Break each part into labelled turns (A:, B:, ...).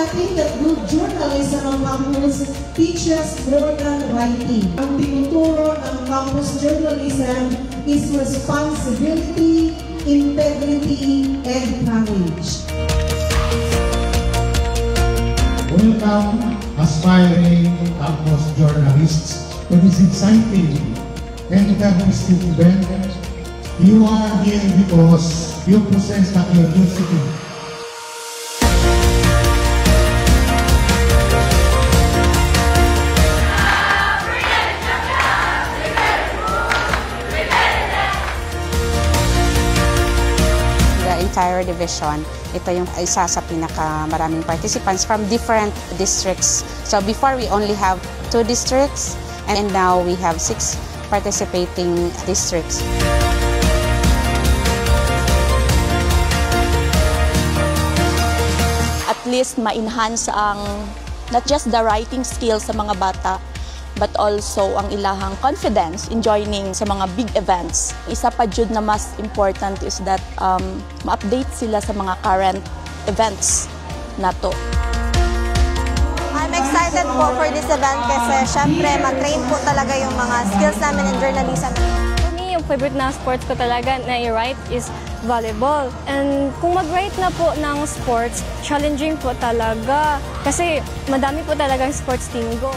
A: natin that good journalism on campus teaches more than writing. Ang tinuturo ng campus journalism is responsibility, integrity, and courage.
B: Welcome, aspiring campus journalists, to this exciting and diversity event. You are here because you possess the curiosity.
C: Entire division, ito yung isa sa pinakamaraming participants from different districts. So before we only have 2 districts and now we have 6 participating districts.
D: At least ma-enhance ang not just the writing skills sa mga bata, but also ang ilahang confidence in joining sa mga big events. Isa pa jud na mas important is that ma-update sila sa mga current events nato.
E: I'm excited po for this event kasi syempre ma-train po talaga yung mga skills namin in journalism.
F: For me, yung favorite na sports ko talaga na i-write is volleyball. And kung mag-write na po ng sports, challenging po talaga kasi madami po talagang sports team go.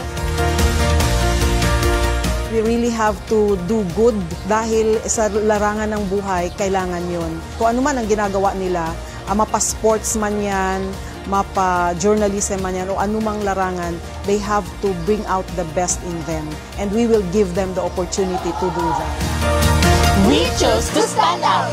G: We really have to do good dahil sa larangan ng buhay, kailangan yun. Kung ano man ang ginagawa nila, mapa-sports man yan, mapa-journalism man yan, o anumang larangan, they have to bring out the best in them. And we will give them the opportunity to do that.
D: We chose to stand out!